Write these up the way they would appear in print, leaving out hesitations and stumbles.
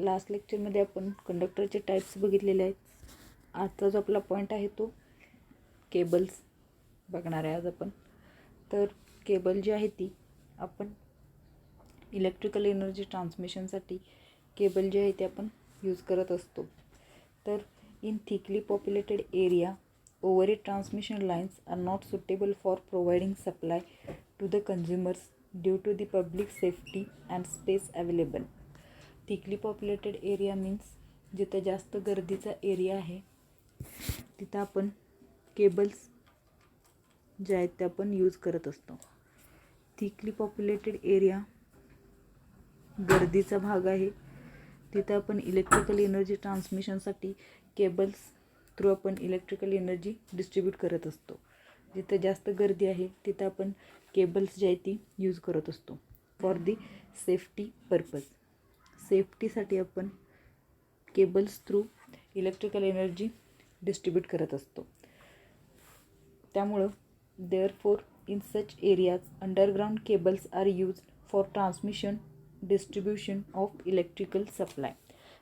Last लेक्चरमध्ये आपण कंडक्टरचे टाईप्स बघितलेले आहेत. आजचा जो आपला पॉईंट आहे तो केबल्स बघणार आहे आज आपण. तर केबल जी आहे ती आपण इलेक्ट्रिकल एनर्जी ट्रान्समिशनसाठी केबल जे आहे ते आपण यूज करत असतो. तर in thickly populated area overhead transmission lines are not suitable for providing supply to the consumers due to the public safety and space available. Thickly populated area means जिथं जास्त गर्दीचा एरिया आहे तिथं आपण केबल्स जे आहेत ते आपण यूज करत असतो. थिकली पॉप्युलेटेड एरिया गर्दीचा भाग आहे तिथं आपण इलेक्ट्रिकल एनर्जी ट्रान्समिशनसाठी केबल्स थ्रू आपण इलेक्ट्रिकल एनर्जी डिस्ट्रीब्यूट करत असतो. जिथं जास्त गर्दी आहे तिथं आपण केबल्स जी आहे ती यूज करत असतो फॉर दी सेफ्टी पर्पज. सेफ्टीसाठी आपण cables through electrical energy distribute करत असतो. त्यामुळं therefore in such areas underground cables are used for transmission distribution of electrical supply.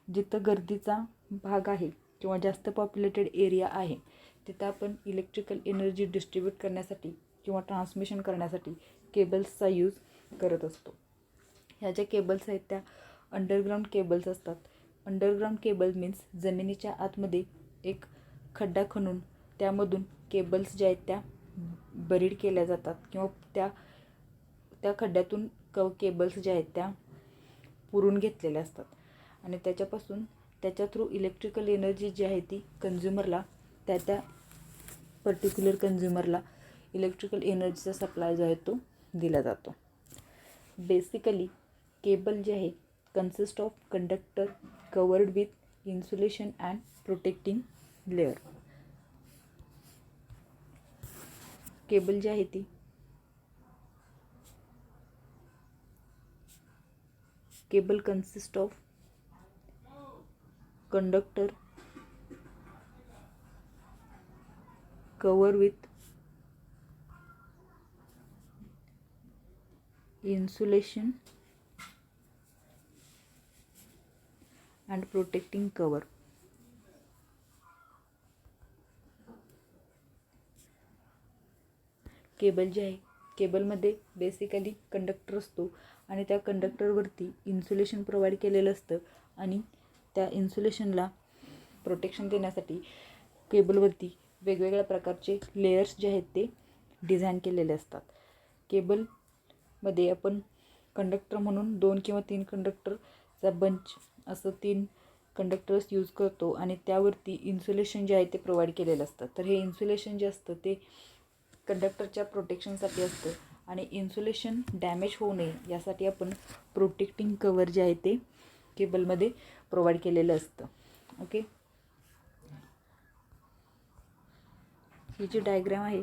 जिथं गर्दीचा भाग आहे किंवा जास्त पॉप्युलेटेड एरिया आहे तिथं आपण इलेक्ट्रिकल एनर्जी डिस्ट्रीब्यूट करण्यासाठी किंवा ट्रान्समिशन करण्यासाठी केबल्सचा यूज करत असतो. ह्या ज्या केबल्स आहेत त्या अंडरग्राउंड केबल्स असतात. अंडरग्राउंड केबल मीन्स जमिनीच्या आतमध्ये एक खड्डा खणून त्यामधून केबल्स ज्या आहेत त्या बरीड केल्या जातात किंवा त्या खड्ड्यातून केबल्स ज्या आहेत त्या पुरून घेतलेल्या असतात आणि त्याच्या थ्रू इलेक्ट्रिकल एनर्जी जी आहे ती कंझ्युमरला त्या पर्टिक्युलर कंझ्युमरला इलेक्ट्रिकल एनर्जीचा सप्लाय जो आहे तो दिला जातो. बेसिकली केबल जे आहे consist of conductor covered with insulation and protecting layer. Cable जी आहे ती cable consist of conductor cover with insulation and protecting cover. Cable जे आहे केबलमध्ये बेसिकली कंडक्टर असतो आणि त्या कंडक्टरवरती इन्सुलेशन प्रोव्हाइड केलेलं असतं आणि त्या इन्सुलेशनला प्रोटेक्शन देण्यासाठी केबलवरती वेगवेगळ्या प्रकारचे लेयर्स जे आहेत ते डिझाईन केलेले असतात. केबलमध्ये आपण कंडक्टर म्हणून 2 किंवा 3 कंडक्टरचा बंच असं 3 कंडक्टर्स यूज करतो आणि त्यावरती इन्सुलेशन जे आहे ते प्रोव्हाइड केलेलं असतं. तर हे इन्सुलेशन जे असतं ते कंडक्टरच्या प्रोटेक्शनसाठी असतं आणि इन्सुलेशन डॅमेज होऊ नये यासाठी आपण प्रोटेक्टिंग कवर जे आहे ते केबलमध्ये प्रोव्हाइड केलेलं असतं. ओके, ही जी डायग्राम आहे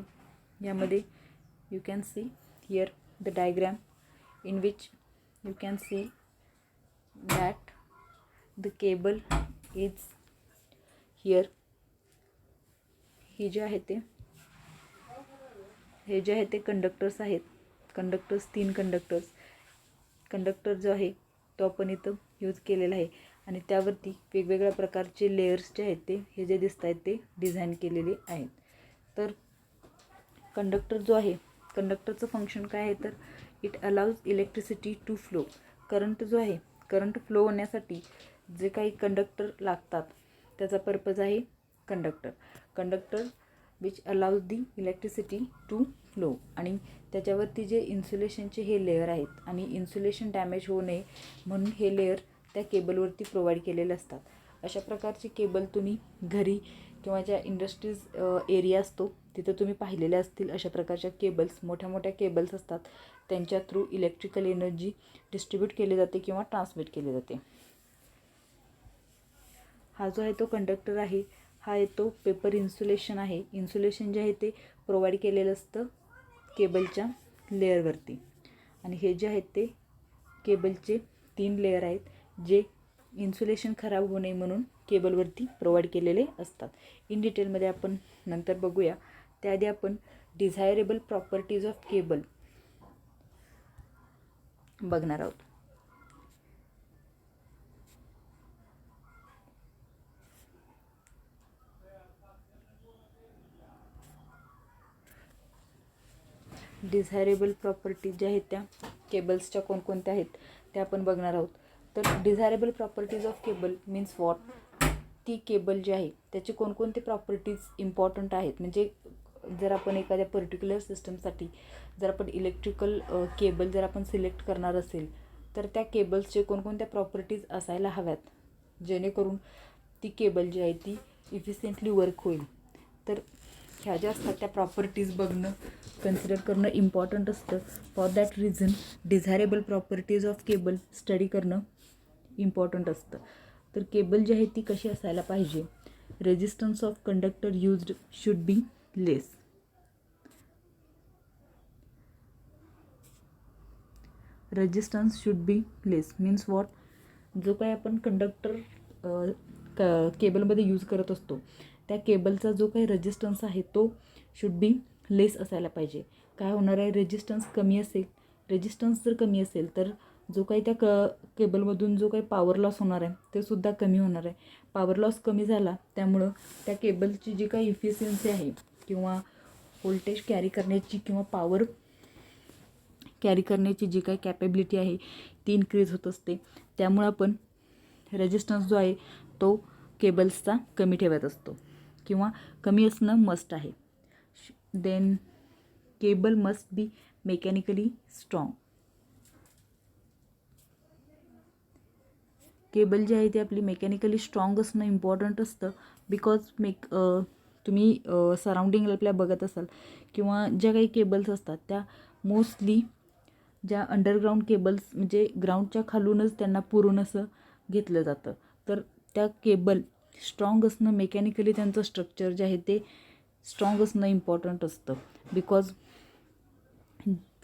यामध्ये you can see here the diagram in which you can see that the cable is here. हे जे आहे ते कंडक्टर्स आहेत. कंडक्टर्स 3 कंडक्टर जो आहे तो आपण इथं यूज केलेला आहे आणि त्यावरती वेगवेगळ्या प्रकारचे लेयर्स जे आहेत ते हे जे दिसत आहेत ते डिझाईन केलेले आहेत. तर कंडक्टर जो आहे कंडक्टरचं फंक्शन काय आहे तर it allows electricity to flow. Current जो आहे करंट फ्लो होण्यासाठी जे काही कंडक्टर लागतात त्याचा पर्पज आहे conductor which allows the electricity to flow. आणि त्याच्यावरती जे इन्सुलेशनचे हे लेअर आहेत आणि इन्सुलेशन डॅमेज होऊ नये म्हणून हे लेअर त्या केबलवरती प्रोव्हाइड केलेले असतात. अशा प्रकारची केबल तुम्ही घरी किंवा ज्या इंडस्ट्रीज एरिया असतो तिथं तुम्ही पाहिलेल्या असतील. अशा प्रकारच्या केबल्स मोठ्या केबल्स असतात त्यांच्या थ्रू इलेक्ट्रिकल एनर्जी डिस्ट्रीब्यूट केली जाते किंवा ट्रान्समिट केली जाते. हा जो आहे तो कंडक्टर आहे हा येतो पेपर इन्सुलेशन आहे. इन्सुलेशन जे आहे ते प्रोव्हाइड केलेलं असतं केबलच्या लेअरवरती आणि हे जे आहेत ते केबलचे 3 लेअर आहेत जे इन्सुलेशन खराब होऊ नये म्हणून केबलवरती प्रोव्हाइड केलेले असतात. इन डिटेलमध्ये आपण नंतर बघूया. त्याआधी आपण डिझायरेबल प्रॉपर्टीज ऑफ केबल बघणार आहोत. डिझायरेबल प्रॉपर्टीज ज्या आहेत त्या केबल्सच्या कोणकोणत्या आहेत त्या आपण बघणार आहोत. तर desirable properties of cable means what, ती केबल जी आहे त्याचे कोणकोणते प्रॉपर्टीज इम्पॉर्टंट आहेत. म्हणजे जर आपण एखाद्या पर्टिक्युलर सिस्टमसाठी जर आपण इलेक्ट्रिकल केबल जर आपण सिलेक्ट करणार असेल तर त्या केबल्सचे कोणकोणत्या प्रॉपर्टीज असायला हव्यात जेणेकरून ती केबल जी आहे ती इफिशियंटली वर्क होईल. तर ह्या ज्या असतात त्या प्रॉपर्टीज बघणं कन्सिडर करणं इम्पॉर्टंट असतं. For that reason desirable properties of cable study करणं इम्पॉर्टंट असतं. तर केबल जी आहे ती कशी असायला पाहिजे. Resistance of conductor used should be less. Resistance should be less means what, जो काही आपण कंडक्टर केबलमध्ये यूज करत असतो त्या केबलचा जो काही रेजिस्टन्स आहे तो शुड बी लेस असायला पाहिजे. काय होणार आहे, रेजिस्टन्स कमी असेल, रेजिस्टन्स जर कमी असेल तर जो काही त्या केबलमधून जो काही पॉवर लॉस होणार आहे ते सुद्धा कमी होणार आहे. पॉवर लॉस कमी झाला त्यामुळं त्या केबलची जी काही इफिशियन्सी आहे किंवा व्होल्टेज कॅरी करण्याची किंवा पॉवर कॅरी करण्याची जी काही कॅपेबिलिटी आहे ती इन्क्रीज होत असते. त्यामुळं आपण रेजिस्टन्स जो आहे तो केबल्सचा कमी ठेवत असतो किंवा कमी असणं मस्ट आहे. Then cable must be mechanically strong. Cable जी आहे ती आपली मेकॅनिकली स्ट्रॉंग असणं इम्पॉर्टंट असतं. बिकॉज तुम्ही सराउंडिंग आपल्या बघत असाल किंवा ज्या काही केबल्स असतात त्या मोस्टली ज्या अंडरग्राऊंड केबल्स म्हणजे ग्राउंडच्या खालूनच त्यांना पुरून असं घेतलं जातं. तर त्या केबल स्ट्रॉंग असणं मेकॅनिकली त्यांचं स्ट्रक्चर जे आहे ते स्ट्रॉंग असणं इम्पॉर्टंट असतं. बिकॉज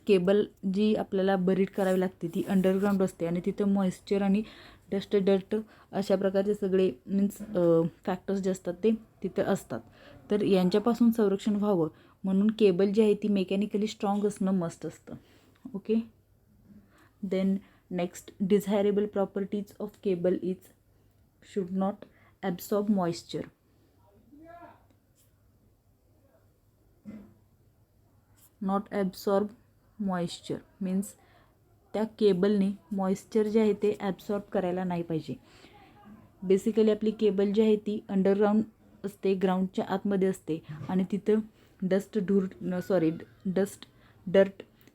केबल जी आपल्याला बरीड करावी लागते ती अंडरग्राऊंड असते आणि तिथं मॉइश्चर आणि डस्ट अशा प्रकारचे सगळे मीन्स फॅक्टर्स जे असतात ते तिथं असतात. तर यांच्यापासून संरक्षण व्हावं म्हणून केबल जी आहे ती मेकॅनिकली स्ट्रॉंग असणं मस्ट असतं. Okay. Then next, desirable properties of cable is should not absorb moisture. Not absorb moisture means त्या केबलने मॉइश्चर जे आहे ते ॲब्सॉर्ब करायला नाही पाहिजे. बेसिकली आपली केबल जी आहे ती अंडरग्राऊंड असते, ग्राउंडच्या आतमध्ये असते आणि तिथं डस्ट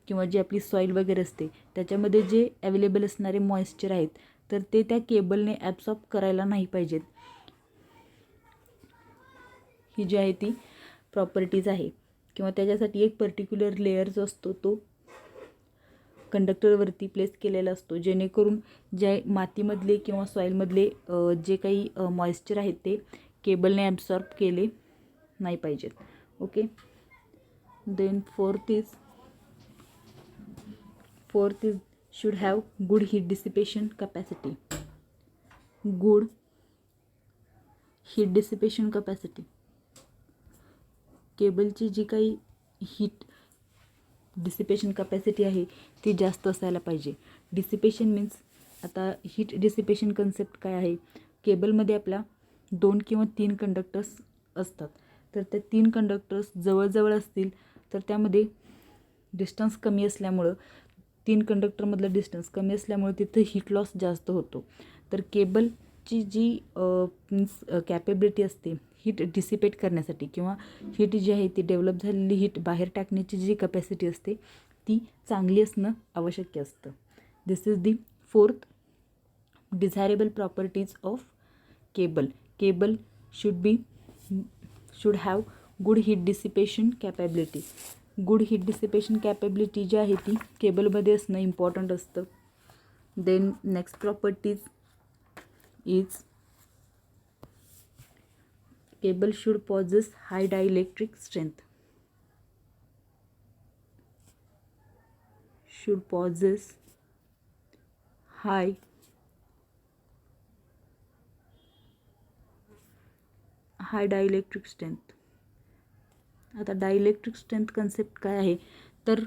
किंवा जी आपली सॉईल वगैरे असते त्याच्यामध्ये जे अवेलेबल असणारे मॉइश्चर आहेत तर ते त्या केबलने ॲब्सॉर्ब करायला नाही पाहिजेत. ही जी आहे ती प्रॉपर्टीज आहे किंवा त्याच्यासाठी एक पर्टिक्युलर लेयर जो असतो तो कंडक्टरवरती प्लेस केलेला असतो जेणेकरून ज्या मातीमधले किंवा सॉईलमधले जे काही मॉइश्चर आहेत ते केबलने ॲब्सॉर्ब केले नाही पाहिजेत. Okay. Then fourth is should have good heat dissipation capacity. Good heat dissipation capacity, केबलची जी काही हीट डिसिपेशन कॅपॅसिटी आहे ती जास्त असायला पाहिजे. डिसिपेशन मीन्स आता हीट डिसिपेशन कन्सेप्ट काय आहे, केबलमध्ये आपल्या 2 किंवा 3 कंडक्टर्स असतात. तर त्या 3 कंडक्टर्स जवळजवळ असतील तर त्यामध्ये डिस्टन्स कमी असल्यामुळं 3 कंडक्टरमधलं डिस्टन्स कमी असल्यामुळे तिथं हीट लॉस जास्त होतो. तर केबलची जी मीन्स कॅपेबिलिटी असते हीट डिसिपेट करण्यासाठी किंवा हीट जी आहे ती डेव्हलप झालेली हीट बाहेर टाकण्याची जी कॅपॅसिटी असते ती चांगली असणं आवश्यक असतं. This is the fourth desirable properties of cable. Cable should have good heat dissipation capability. Good heat dissipation capability जी आहे ती केबलमध्ये असणं इम्पॉर्टंट असतं. Then next properties is cable should possess high dielectric strength. should possess high dielectric strength. आता dielectric strength concept काय आहे तर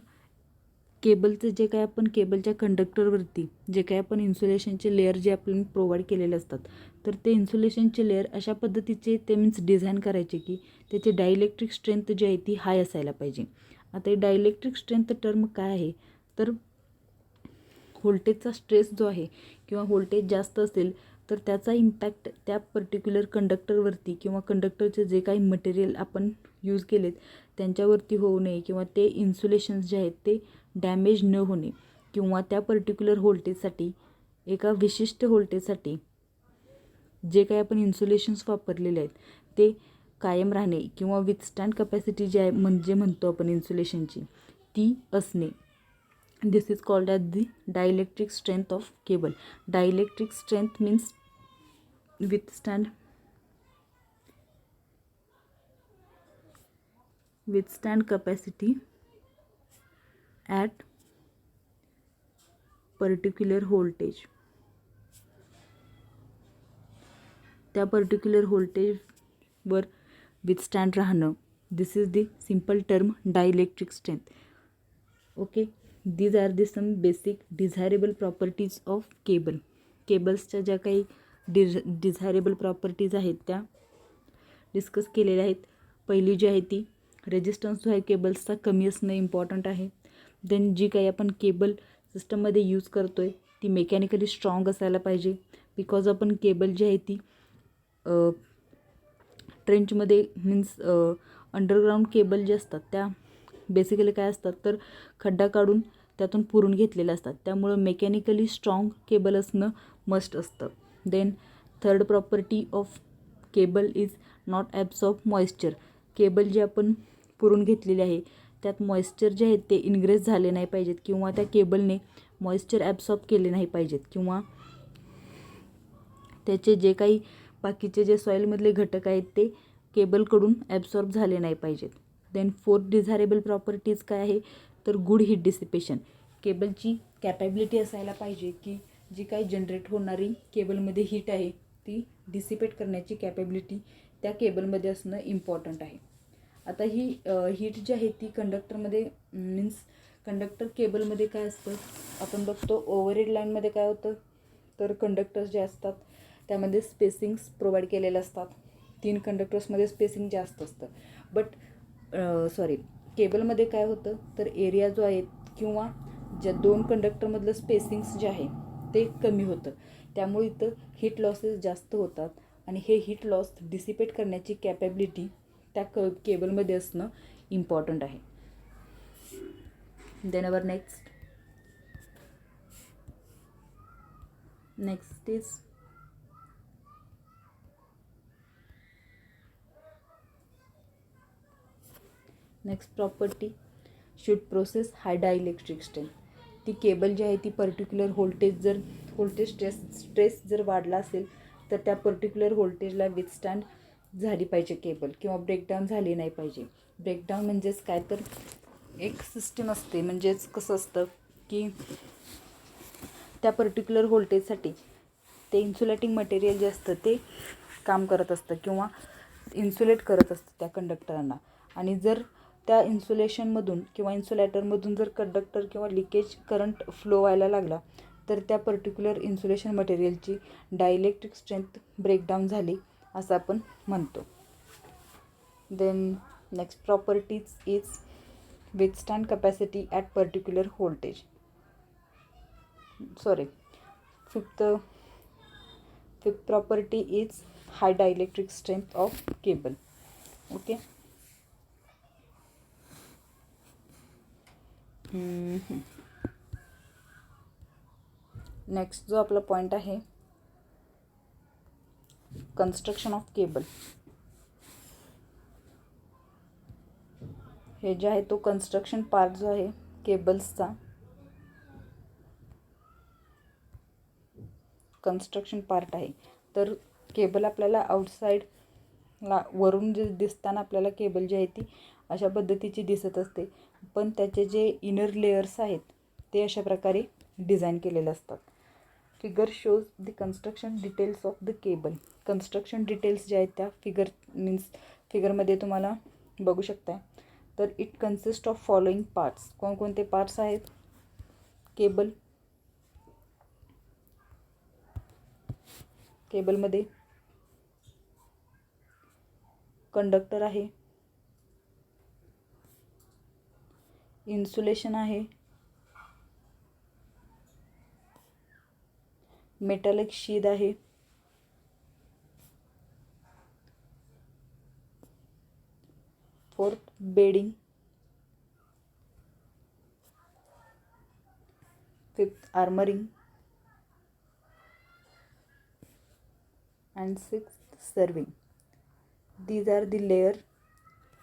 केबलचं जे काय आपण केबलच्या कंडक्टरवरती जे काय आपण इन्सुलेशनचे लेअर जे आपण प्रोव्हाइड केलेले असतात तर ते इन्सुलेशनचे लेअर अशा पद्धतीचे ते मीन्स डिझाईन करायचे की त्याची डायइलेक्ट्रिक स्ट्रेंथ जी आहे ती हाय असायला पाहिजे. आता हे डायलेक्ट्रिक स्ट्रेंथ टर्म काय आहे, तर व्होल्टेजचा स्ट्रेस जो आहे किंवा व्होल्टेज जास्त असेल तर त्याचा इम्पॅक्ट त्या पर्टिक्युलर कंडक्टरवरती किंवा कंडक्टरचे जे काही मटेरियल आपण यूज केलेत त्यांच्यावरती होऊ नये किंवा ते इन्सुलेशन्स जे आहेत ते डॅमेज न होणे किंवा त्या पर्टिक्युलर व्होल्टेजसाठी एका विशिष्ट व्होल्टेजसाठी जे काही आपण इन्सुलेशन्स वापरलेले आहेत ते कायम राहणे किंवा विथस्टँड कपॅसिटी जी आहे म्हणजे म्हणतो आपण इन्सुलेशनची ती असणे. This is called as the dielectric strength of cable. Dielectric strength means withstand capacity at particular voltage. त्या पर्टिक्युलर व्होल्टेजवर विथस्टँड राहणं. This is the simple term dielectric strength. Okay, these are the some basic desirable properties of cable. केबल्सच्या ज्या काही desirable properties आहेत त्या discuss केलेल्या आहेत. पहिली जी आहे ती रेजिस्टन्स जो आहे केबल्सचा कमी असणं इम्पॉर्टंट आहे. देन जी काही आपण केबल सिस्टममध्ये यूज करतो आहे ती मेकॅनिकली स्ट्रॉंग असायला पाहिजे. बिकॉज आपण केबल जी आहे ती ट्रेंचमध्ये मीन्स अंडरग्राऊंड केबल जे असतात त्या बेसिकली काय असतात तर खड्डा काढून त्यातून पुरून घेतलेले असतात. त्यामुळं मेकॅनिकली स्ट्रॉंग केबल असणं मस्ट असतं. Then third property of cable is not absorb moisture. Cable जे आपण पुरून घेतलेले आहे त्यात मॉइश्चर जे आहेत ते इनग्रेस झाले नाही पाहिजेत किंवा त्या केबलने मॉइश्चर ॲब्सॉर्ब केले नाही पाहिजेत किंवा त्याचे जे काही बाकीचे जे सॉईलमधले घटक आहेत ते केबलकडून ॲब्सॉर्ब झाले नाही पाहिजेत. देन फोर्थ डिझायरेबल प्रॉपर्टीज काय आहे तर गुड हीट डिसिपेशन. केबलची कॅपॅबिलिटी असायला पाहिजे की जी काही जनरेट होणारी केबलमध्ये हीट आहे ती डिसिपेट करण्याची कॅपॅबिलिटी त्या केबलमध्ये असणं इम्पॉर्टंट आहे. आता ही हीट जी आहे ती कंडक्टरमध्ये मीन्स कंडक्टर केबलमध्ये काय असतं आपण बघतो ओव्हरहेड लाईनमध्ये काय होतं तर कंडक्टर्स जे असतात त्यामध्ये स्पेसिंग्स प्रोव्हाइड केलेले असतात. 3 कंडक्टर्समध्ये स्पेसिंग जास्त असतं. बट केबलमध्ये काय होतं तर एरिया जो आहे किंवा ज्या 2 कंडक्टरमधलं स्पेसिंग्स जे आहे ते कमी होतं. त्यामुळे इथं हीट लॉसेस जास्त होतात आणि हे हीट लॉस डिसिपेट करण्याची कॅपॅबिलिटी त्या केबलमध्ये असणं इम्पॉर्टंट आहे. Then our next is next property should process high dielectric strength. ती केबल जी आहे ती पर्टिक्युलर व्होल्टेज स्ट्रेस जर वाढला असेल तर त्या पर्टिक्युलर व्होल्टेजला विथस्टँड झाली पाहिजे केबल किंवा ब्रेकडाऊन झाली नाही पाहिजे. ब्रेकडाऊन म्हणजेच काय तर एक सिस्टम असते. म्हणजेच कसं असतं की त्या पर्टिक्युलर व्होल्टेजसाठी ते इन्सुलेटिंग मटेरियल जे असतं ते काम करत असतं किंवा इन्सुलेट करत असतं त्या कंडक्टरांना. आणि जर त्या इन्सुलेशनमधून किंवा इन्सुलेटरमधून जर कंडक्टर किंवा लिकेज करंट फ्लो व्हायला लागला तर त्या पर्टिक्युलर इन्सुलेशन मटेरियलची डायलेक्ट्रिक स्ट्रेंथ ब्रेकडाऊन झाली असं आपण म्हणतो. Then next properties is withstand capacity at particular voltage. Fifth property is high dielectric strength of cable. Okay, next जो आपला पॉईंट आहे कन्स्ट्रक्शन ऑफ केबल. हे जे आहे तो कन्स्ट्रक्शन पार्ट जो आहे केबल्सचा कन्स्ट्रक्शन पार्ट आहे. तर केबल आपल्याला आउटसाईडला वरून जे दिसताना आपल्याला केबल जी आहे ती अशा पद्धतीची दिसत असते. पण त्याचे जे इनर लेयर्स आहेत ते अशा प्रकारे डिझाईन केलेले असतात. Figure shows the construction details of the cable. Construction details जे आहेत त्या फिगरमध्ये तुम्हाला बघू शकता. तर it consist of following parts. कोणकोणते पार्ट्स आहेत केबलमध्ये कंडक्टर आहे, इन्सुलेशन आहे, मेटॅलिक शीद आहे, fourth bedding, fifth armouring, and sixth serving. These are the layers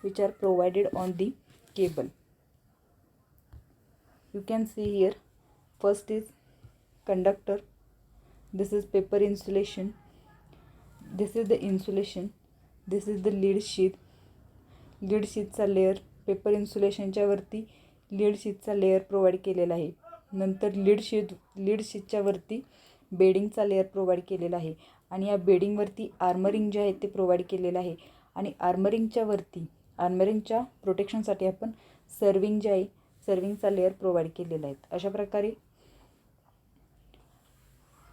which are provided on the cable. You can see here, first is conductor, this is paper insulation, this is the insulation, this is the lead sheath. Lead शीथचा layer paper इन्सुलेशनच्या वरती lead शीथचा layer provide केलेला आहे. नंतर lead शीथच्या वरती बेडिंगचा layer provide केलेला आहे आणि या बेडिंगवरती आर्मरिंग जे आहे ते प्रोव्हाइड केलेलं आहे. आणि आर्मरिंगच्या प्रोटेक्शनसाठी आपण सर्विंग जे आहे सर्विंगचा लेअर प्रोव्हाइड केलेला आहे. अशा प्रकारे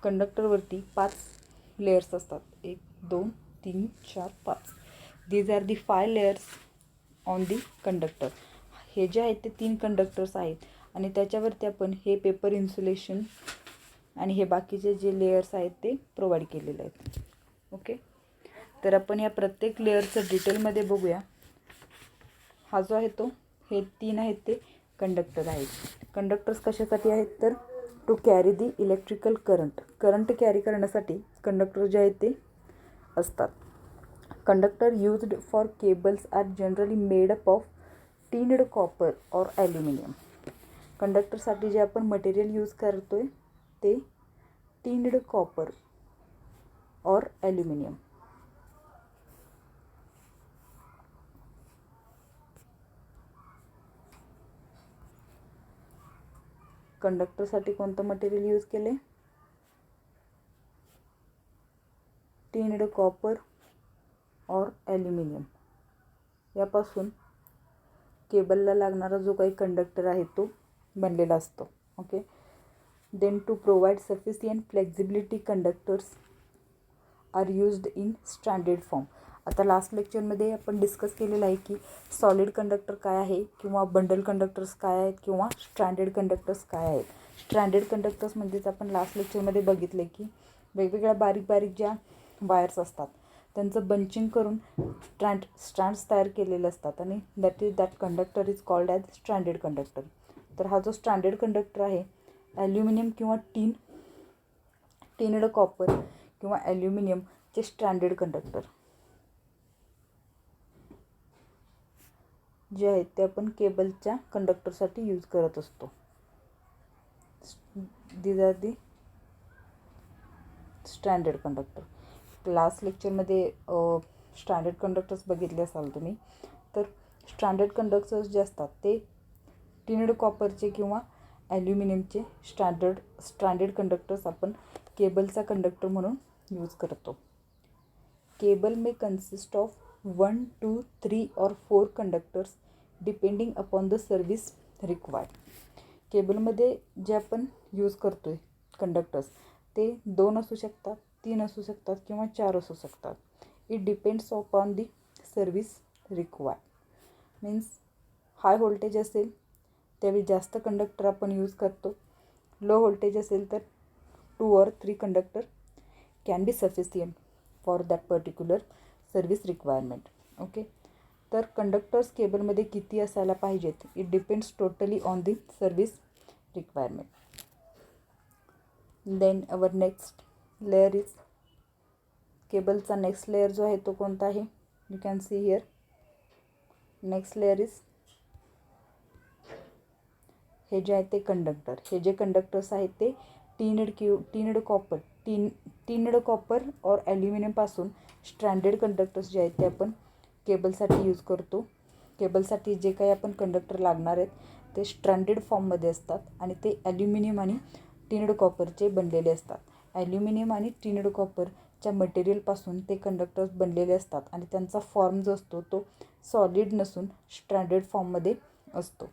कंडक्टरवरती 5 लेयर्स असतात. 1 2 3 4 5. These are the 5 layers on the conductor. हे जे आहेत ते 3 कंडक्टर्स आहेत आणि त्याच्यावरती आपण हे पेपर इन्सुलेशन आणि हे बाकीचे जे लेयर्स आहेत ते प्रोव्हाइड केलेले आहेत. ओके, तर आपण या प्रत्येक लेयरचं डिटेलमध्ये बघूया. हा जो आहे तो हे 3 आहेत ते कंडक्टर आहेत. कंडक्टर्स कशासाठी आहेत तर to carry the electrical current carry करण्यासाठी कंडक्टर जे आहेत ते असतात. Conductor used for cables are generally made up of tinned copper और ॲल्युमिनियम. कंडक्टरसाठी जे आपण मटेरियल यूज करतोय ते टिन्ड कॉपर और ॲल्युमिनियम. कंडक्टरसाठी कोणतं मटेरियल यूज केले? टिन्ड कॉपर और ॲल्युमिनियम. यापासून केबलला लागणारा जो काही कंडक्टर आहे तो बनलेला असतो. Okay, then to provide sufficient flexibility conductors are used in standard form. आता लास्ट लेक्चरमध्ये आपण डिस्कस केलेलं आहे की सॉलिड कंडक्टर काय आहे किंवा बंडल कंडक्टर्स काय आहेत किंवा स्ट्रँडेड कंडक्टर्स काय आहेत. स्ट्रँडेड कंडक्टर्स म्हणजेच आपण लास्ट लेक्चरमध्ये बघितले की वेगवेगळ्या बारीक बारीक ज्या वायर्स असतात त्यांचं बंचिंग करून स्ट्रँड्स तयार केलेले असतात आणि that conductor is called as stranded conductor. तर हा जो स्ट्रँडेड कंडक्टर आहे ॲल्युमिनियम किंवा टिन्ड कॉपर किंवा ॲल्युमिनियमचे स्ट्रँडेड कंडक्टर जे आहेत ते आपण केबलच्या कंडक्टरसाठी यूज करत असतो. These are the standard conductor. Last लेक्चरमध्ये स्टँडर्ड कंडक्टर्स बघितले असाल तुम्ही. तर स्टँडर्ड कंडक्टर्स जे असतात ते टिन्ड कॉपरचे किंवा ॲल्युमिनियमचे स्टँडर्ड कंडक्टर्स आपण केबलचा कंडक्टर म्हणून यूज करतो. केबल मे कन्सिस्ट ऑफ 1 2 3 और 4 conductors depending upon the service required. केबलमध्ये जे आपण यूज करतो आहे कंडक्टर्स ते 2 असू शकतात, 3 असू शकतात किंवा 4 असू शकतात. It depends upon the service required. Means high voltage असेल त्यावेळी जास्त कंडक्टर आपण यूज करतो. लो व्होल्टेज असेल तर 2 or 3 conductor can be sufficient for that particular service requirement. Okay, तर कंडक्टर्स केबलमध्ये किती असायला पाहिजेत it depends totally on the service requirement. Then our next layer is केबलचा नेक्स्ट लेअर जो आहे तो कोणता आहे? You can see here. Next layer is हे जे आहे ते कंडक्टर. हे जे कंडक्टर्स आहेत ते टिन्ड कॉपर और ॲल्युमिनियमपासून स्ट्रँडेड कंडक्टर्स जे आहेत ते आपण केबलसाठी यूज करतो. केबलसाठी जे काही आपण कंडक्टर लागणार आहेत ते स्ट्रँडेड फॉर्ममध्ये असतात आणि ते ॲल्युमिनियम आणि टिन्ड कॉपरचे बनलेले असतात. ॲल्युमिनियम आणि टिन्ड कॉपरच्या मटेरियलपासून ते कंडक्टर्स बनलेले असतात आणि त्यांचा फॉर्म जो असतो तो सॉलिड नसून स्ट्रँडेड फॉर्ममध्ये असतो.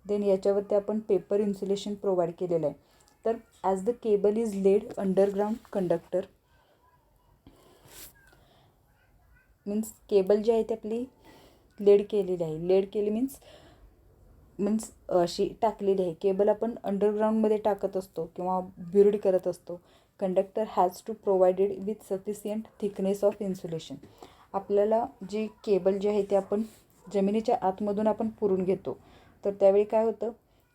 देन याच्यावरती आपण पेपर इन्सुलेशन प्रोव्हाइड केलेलं आहे. तर as the cable is laid underground conductor means cable जी आहे ती आपली लेड केलेली आहे. लेड केली मीन्स मीन्स अशी टाकलेली आहे. केबल आपण अंडरग्राऊंडमध्ये टाकत असतो किंवा ब्युरिड करत असतो. Conductor has to provided with sufficient thickness of insulation. आपल्याला जी केबल जी आहे ते आपण जमिनीच्या आतमधून आपण पुरून घेतो. तर त्यावेळी काय होतं,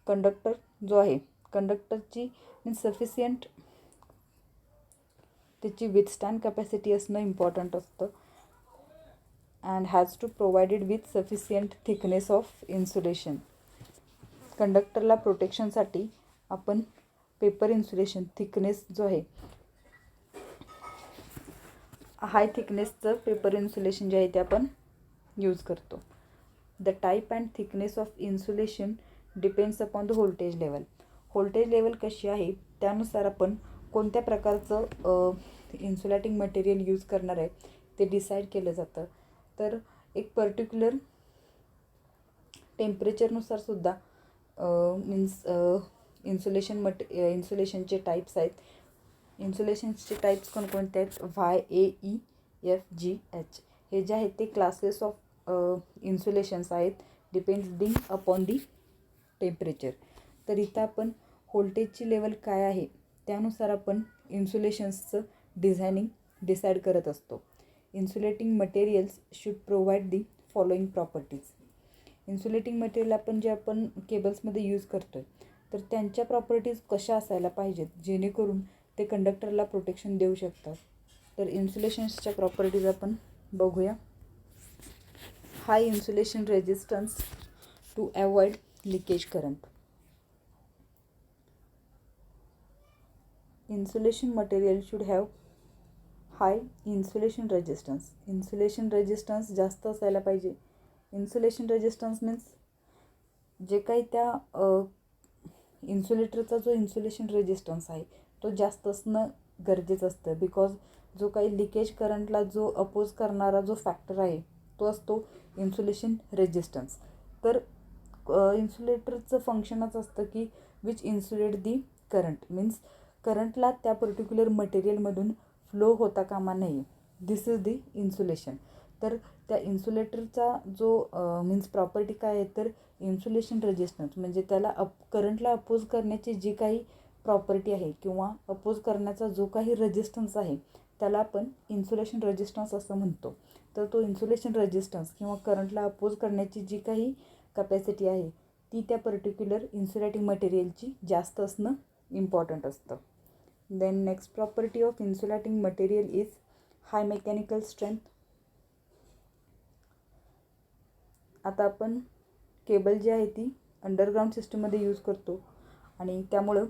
कंडक्टर जो आहे, कंडक्टरची मीन्स सफिशियंट त्याची विथस्टँड कॅपॅसिटी असणं इम्पॉर्टंट असतं. And has to provided with sufficient thickness of insulation. कंडक्टरला प्रोटेक्शनसाठी आपण पेपर इन्सुलेशन थिकनेस जो आहे, हाय थिकनेसचं पेपर इन्सुलेशन जे आहे ते आपण यूज करतो. The type and thickness of insulation depends upon the voltage level. Voltage level कशी आहे त्यानुसार आपण कोणत्या प्रकारचं इन्सुलेटिंग मटेरियल यूज करणार आहे ते डिसाईड केलं जातं. तर एक पर्टिक्युलर टेम्परेचरनुसार सुद्धा मीन्स इन्सुलेशनचे टाईप्स आहेत. इन्सुलेशन्सचे टाईप्स कोणकोणते आहेत, YAEFGH हे जे आहेत ते क्लासेस ऑफ इन्सुलेशन्स आहेत डिपेंडिंग अपॉन दी टेम्परेचर. तर इथं आपण व्होल्टेजची लेवल काय आहे त्यानुसार आपण इन्सुलेशन्सचं डिझायनिंग डिसाईड करत असतो. Insulating materials should provide the following properties. Insulating material आपण जे आपण केबल्समध्ये यूज करतो आहे तर त्यांच्या प्रॉपर्टीज कशा असायला पाहिजेत जेणेकरून ते कंडक्टरला प्रोटेक्शन देऊ शकतात. तर इन्सुलेशन्सच्या प्रॉपर्टीज आपण बघूया. High insulation resistance to avoid leakage current. Insulation material should have high insulation resistance. Insulation resistance जास्त असायला पाहिजे. इन्सुलेशन रेजिस्टन्स मीन्स जे काही त्या इन्सुलेटरचा जो इन्सुलेशन रेजिस्टन्स आहे तो जास्त असणं गरजेचं असतं. बिकॉज जो काही लिकेज करंटला जो अपोज करणारा जो फॅक्टर आहे तो असतो इन्सुलेशन रेजिस्टन्स. तर इन्सुलेटरचं फंक्शनच असतं की which insulate the current. Means करंटला त्या पर्टिक्युलर मटेरियलमधून फ्लो होता कामा नये. दिस इज दी इन्सुलेशन. तर त्या इन्सुलेटरचा जो मीन्स प्रॉपर्टी काय आहे तर इन्सुलेशन रेजिस्टन्स म्हणजे त्याला करंटला अपोज करण्याची जी काही प्रॉपर्टी आहे किंवा अपोज करण्याचा जो काही रेजिस्टन्स आहे त्याला आपण इन्सुलेशन रेजिस्टन्स असं म्हणतो. तर तो इन्सुलेशन रेजिस्टन्स किंवा करंटला अपोज करण्याची जी काही कॅपॅसिटी आहे ती त्या पर्टिक्युलर इन्सुलेटिंग मटेरियलची जास्त असणं इम्पॉर्टंट असतं. Then next property of insulating material is high mechanical strength. आता आपण केबल जी आहे ती अंडरग्राऊंड सिस्टममध्ये यूज करतो आणि त्यामुळं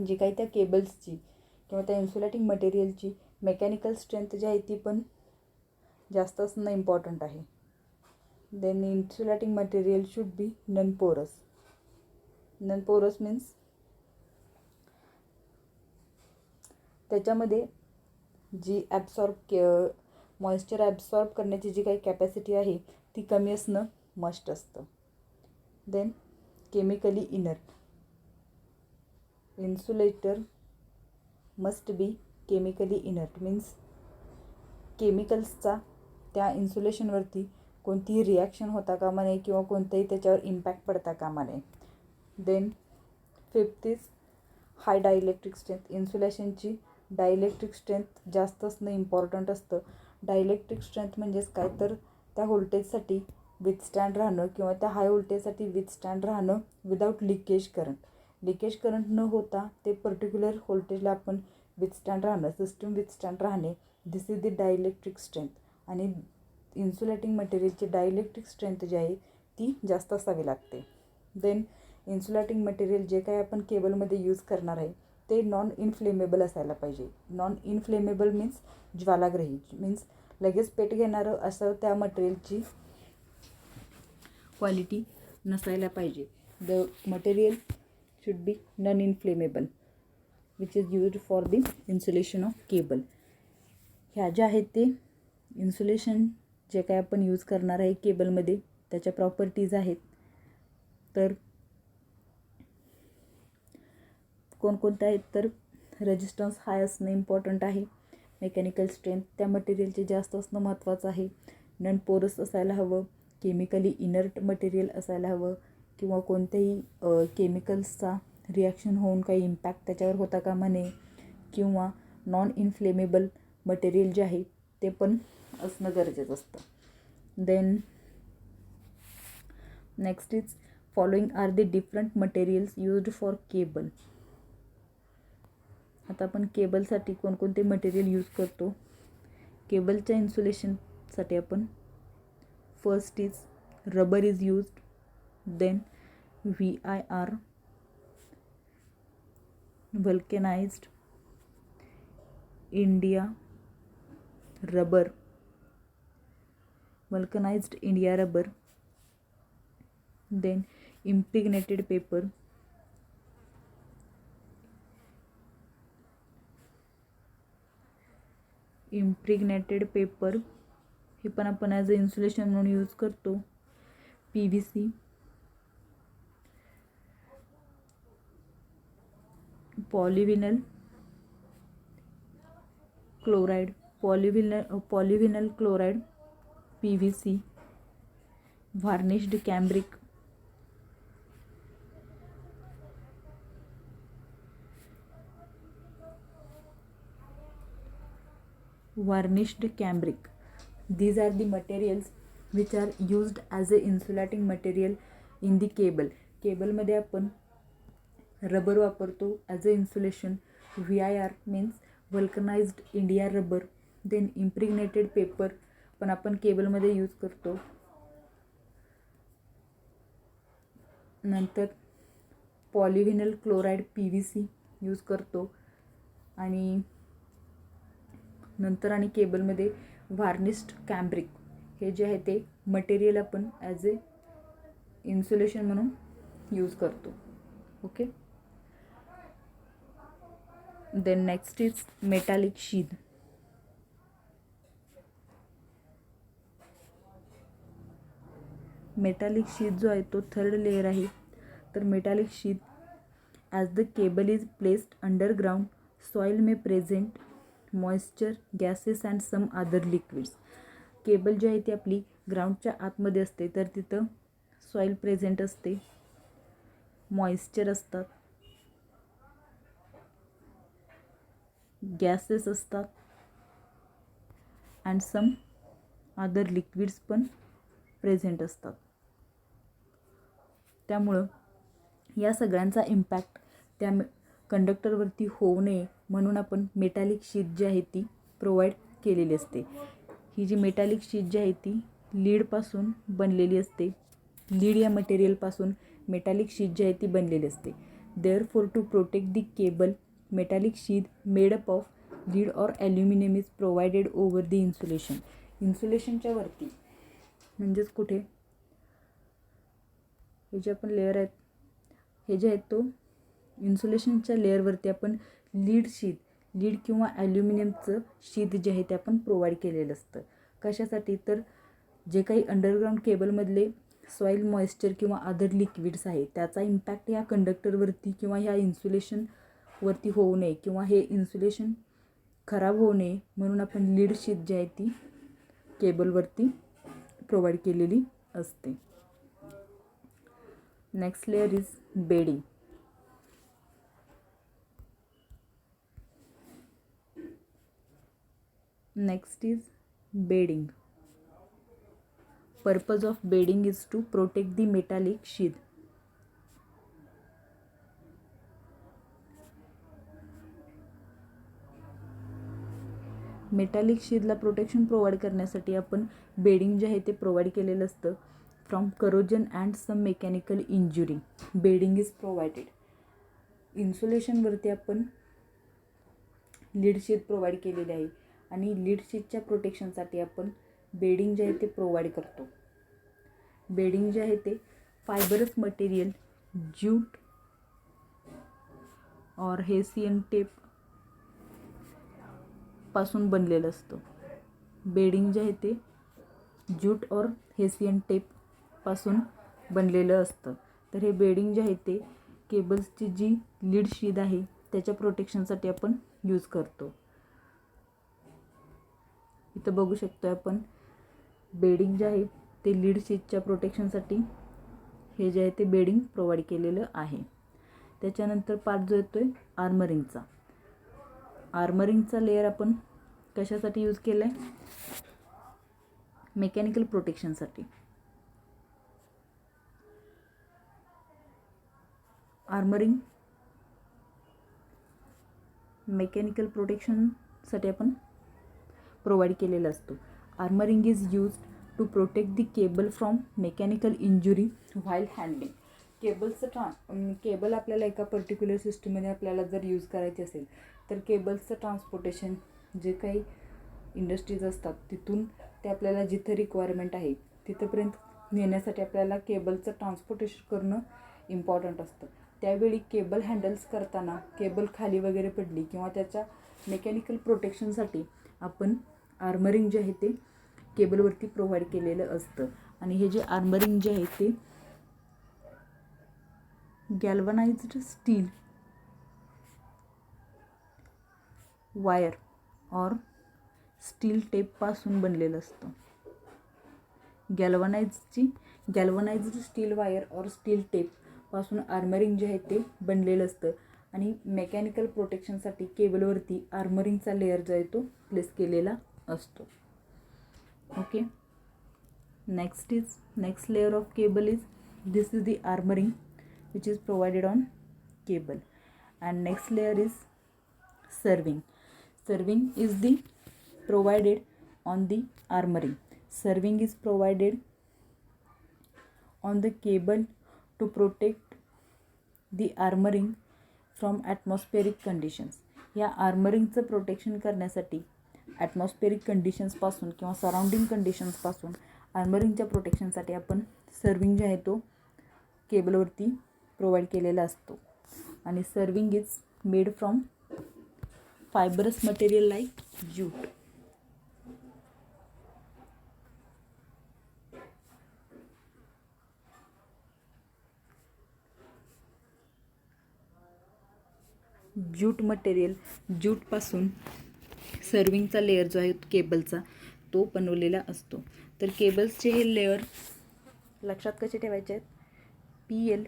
जी काही त्या केबल्सची किंवा त्या इन्सुलेटिंग मटेरियलची मेकॅनिकल स्ट्रेंथ जी आहे ती पण जास्त असणं इम्पॉर्टंट आहे. Then insulating material should be non porous. Non porous means त्याच्यामध्ये जी मॉइश्चर ॲब्सॉर्ब करण्याची जी काही कॅपॅसिटी आहे ती कमी असणं मस्ट असतं. Then chemically inert. Insulator must be chemically inert means केमिकल्सचा त्या इन्सुलेशनवरती कोणतीही रिॲक्शन होता कामा नये किंवा कोणताही त्याच्यावर इम्पॅक्ट पडता कामा नये. Then fifth is high dielectric strength. इन्सुलेशनची डायइलेक्ट्रिक स्ट्रेंथ जास्त असणं इम्पॉर्टंट असतं. डायइलेक्ट्रिक स्ट्रेंथ म्हणजेच काय तर त्या व्होल्टेजसाठी विथस्टँड राहणं किंवा त्या हाय व्होल्टेजसाठी विथस्टँड राहणं without leakage current. Leakage current न होता ते पर्टिक्युलर व्होल्टेजला आपण विथस्टँड राहणं, सिस्टम विथस्टँड राहणे, दिस इज द डायइलेक्ट्रिक स्ट्रेंथ. आणि इन्सुलेटिंग मटेरियलची डायइलेक्ट्रिक स्ट्रेंथ जी आहे ती जास्त असावी लागते. देन इन्सुलेटिंग मटेरियल जे काही आपण केबलमध्ये यूज करणार आहे ते नॉन इनफ्लेमेबल असायला पाहिजे. नॉन इनफ्लेमेबल मीन्स ज्वालाग्रही मीन्स लगेच पेट घेणारं असं त्या मटेरियलची क्वालिटी नसायला पाहिजे. The material should be non inflammable which is used for the insulation of cable. ह्या ज्या आहेत ते इन्सुलेशन जे काय आपण यूज करणार आहे केबलमध्ये त्याच्या प्रॉपर्टीज आहेत. तर कोणकोणत्या आहेत तर रेजिस्टन्स हाय असणं इम्पॉर्टंट आहे. मेकॅनिकल स्ट्रेंथ त्या मटेरियलचे जास्त असणं महत्त्वाचं आहे. नॉन पोरस असायला हवं. केमिकली इनर्ट मटेरियल असायला हवं. किंवा कोणत्याही केमिकल्सचा रिॲक्शन होऊन काही इम्पॅक्ट त्याच्यावर होता कामा नये, किंवा नॉन इन्फ्लेमेबल मटेरियल जे आहे ते पण असणं गरजेचं असतं. Then next is following are the different materials used for cable. आता आपण केबलसाठी कोणकोणते मटेरियल यूज करतो. केबलच्या इन्सुलेशनसाठी आपण first is rubber is used, then VIR vulcanized India rubber, then impregnated paper, हे पण आपण ॲज अ इन्सुलेशन म्हणून यूज करतो. PVC, polyvinyl chloride, PVC, varnished cambric, These are the materials which are used as a insulating material in the cable. केबलमध्ये आपण rubber वापरतो as a insulation. VIR means vulcanized India rubber. Then impregnated paper पण आपण केबलमध्ये use करतो. नंतर पॉलिव्हिनल chloride PVC use करतो. आणि नंतर आणि केबलमध्ये व्हार्निश्ड कॅम्ब्रिक हे जे आहे ते मटेरियल आपण ॲज ए इन्सुलेशन म्हणून यूज करतो. Okay. Then next is metallic sheath. Metallic sheath जो आहे तो थर्ड लेयर आहे. तर metallic sheath as the cable is placed underground soil may present moisture, gases and some other liquids. Cable जी आहे ती आपली ग्राउंडच्या आतमध्ये असते, तर तिथं सॉइल प्रेझेंट असते, मॉइश्चर असतात, गॅसेस असतात अँड सम अदर लिक्विड्स पण प्रेझेंट असतात. त्यामुळं या सगळ्यांचा इम्पॅक्ट त्या कंडक्टरवरती होऊ नये म्हणून आपण मेटॅलिक शीथ जी आहे ती प्रोव्हाइड केलेली असते. ही जी मेटॅलिक शीथ जी आहे ती लीडपासून बनलेली असते. लीड या मटेरियलपासून मेटॅलिक शीथ जी आहे ती बनलेली असते. Therefore to protect the cable metallic sheath made up of lead or aluminium is provided over the insulation. इन्सुलेशनच्या वरती म्हणजेच कुठे हे जे आपण लेअर आहेत हे जे आहेत तो इन्सुलेशनच्या लेअरवरती आपण लीड किंवा ॲल्युमिनियमचं शीथ जे आहे ते आपण प्रोव्हाइड केलेलं असतं. कशासाठी? तर जे काही अंडरग्राऊंड केबलमधले सॉईल मॉइश्चर किंवा अदर लिक्विड्स आहे त्याचा इम्पॅक्ट ह्या कंडक्टरवरती किंवा ह्या इन्सुलेशनवरती होऊ नये किंवा हे इन्सुलेशन खराब होऊ नये म्हणून आपण लीड शीथ जी आहे ती केबलवरती प्रोव्हाइड केलेली असते. Next layer is bedding. Next is bedding. Purpose of bedding is to protect the metallic sheath. Metallic शीथला प्रोटेक्शन प्रोव्हाइड करण्यासाठी आपण बेडिंग जे आहे ते प्रोव्हाइड केलेलं असतं. From corrosion and some mechanical injury bedding is provided. इन्सुलेशनवरती आपण लीड शीथ प्रोव्हाइड केलेली आहे आणि लीड शीथच्या प्रोटेक्शनसाठी आपण बेडिंग जे आहे ते प्रोव्हाइड करतो. बेडिंग जे आहे ते फायबरस मटेरियल ज्यूट और हेसियन टेप पासून बनलेलं असतं. बेडिंग जे आहे ते ज्यूट और हेसियन टेप पासून बनलेलं असतं. तर हे बेडिंग जे आहे ते केबल्सची जी लीड शीथ आहे त्याच्या प्रोटेक्शनसाठी आपण यूज करतो. इथं बघू शकतो आपण बेडिंग जे आहे ते लीड शीथच्या प्रोटेक्शनसाठी हे जे आहे ते बेडिंग प्रोव्हाइड केलेलं आहे. त्याच्यानंतर पार्ट जो येतो आहे आर्मरिंगचा. आर्मरिंगचा लेअर आपण कशासाठी यूज केला आहे? मेकॅनिकल प्रोटेक्शनसाठी. आर्मरिंग मेकॅनिकल प्रोटेक्शनसाठी आपण प्रोव्हाइड केलेला असतो. Armouring is used to protect the cable from mechanical injury while handling. Cable आपल्याला एका पर्टिक्युलर सिस्टममध्ये आपल्याला जर यूज करायची असेल तर केबल्सचं ट्रान्सपोर्टेशन जे काही इंडस्ट्रीज असतात तिथून ते आपल्याला जिथं रिक्वायरमेंट आहे तिथंपर्यंत नेण्यासाठी आपल्याला केबलचं ट्रान्सपोर्टेशन करणं इम्पॉर्टंट असतं. त्यावेळी केबल हँडल्स करताना केबल खाली वगैरे पडली किंवा त्याच्या मेकॅनिकल प्रोटेक्शनसाठी आपण आर्मरिंग जे आहे ते केबलवरती प्रोव्हाइड केलेलं असतं. आणि हे जे आर्मरिंग जे आहे ते गॅल्वनाइज्ड स्टील वायर और स्टील टेपपासून बनलेलं असतं. गॅल्वनाइज्ड स्टील वायर और स्टील टेपपासून आर्मरिंग जे आहे ते बनलेलं असतं. आणि मेकॅनिकल प्रोटेक्शनसाठी केबलवरती आर्मरिंगचा लेअर जो आहे तो प्लेस केलेला असतो. Okay, next layer of cable is this is the armouring which is provided on cable. And next layer is serving. Serving is the provided on the armoring. Serving is provided on the cable to protect the armoring from atmospheric conditions. या आर्मरिंगचं protection करण्यासाठी atmospheric कंडिशन्सपासून किंवा surrounding कंडिशन्सपासून आर्मरिंगच्या प्रोटेक्शनसाठी आपण serving जे आहे तो केबलवरती provide केलेला असतो. आणि serving is made from fibrous material like jute. ज्यूटपासून सर्विंगचा लेअर जो आहे केबलचा तो बनवलेला असतो. तर केबल्सचे हे लेअर लक्षात कसे ठेवायचे आहेत? PL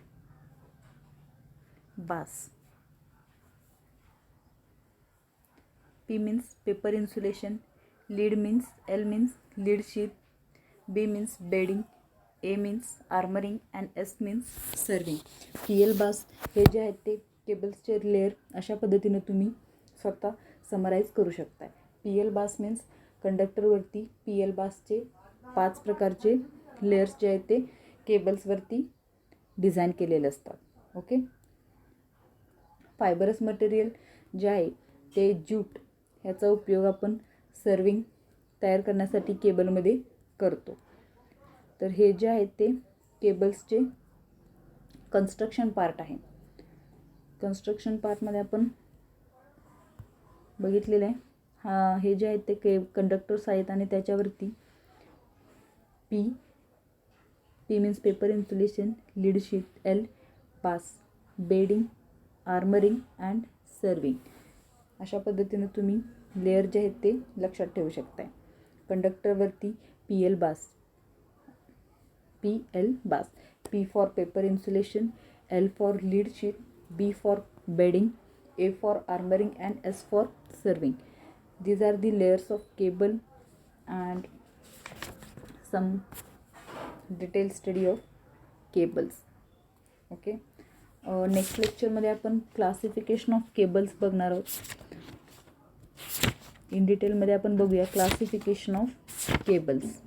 BAS. P means paper insulation, L means lead sheath, B means bedding, A means armoring and S means serving. PL बास हे जे आहेत ते केबल्सचे लेअर अशा पद्धतीने तुम्ही स्वतः समराईज करू शकता. PL बास मीन्स कंडक्टरवरती PL बासचे 5 प्रकारचे लेयर्स जे आहेत ते केबल्सवरती डिझाईन केलेले असतात. ओके, फायबरस मटेरियल जे आहे ते ज्यूट ह्याचा उपयोग आपण सर्विंग तयार करण्यासाठी केबलमध्ये करतो. तर हे जे आहेत ते केबल्सचे कन्स्ट्रक्शन पार्ट आहे. कन्स्ट्रक्शन पार्टमध्ये आपण बघितलेलं आहे. हे जे आहेत ते कंडक्टर्स आहेत आणि त्याच्यावरती P means paper insulation, lead sheet, L BAS, bedding, armouring and serving अशा पद्धतीने तुम्ही लेअर जे आहेत ते लक्षात ठेवू शकताय. कंडक्टरवरती PL BAS, P for paper insulation, L for lead sheet, B for bedding, A for armouring and S for serving. These are the layers of cable and some detailed study of cables. Okay, next लेक्चरमध्ये आपण classification of cables बघणार आहोत. In डिटेलमध्ये आपण बघूया classification of cables.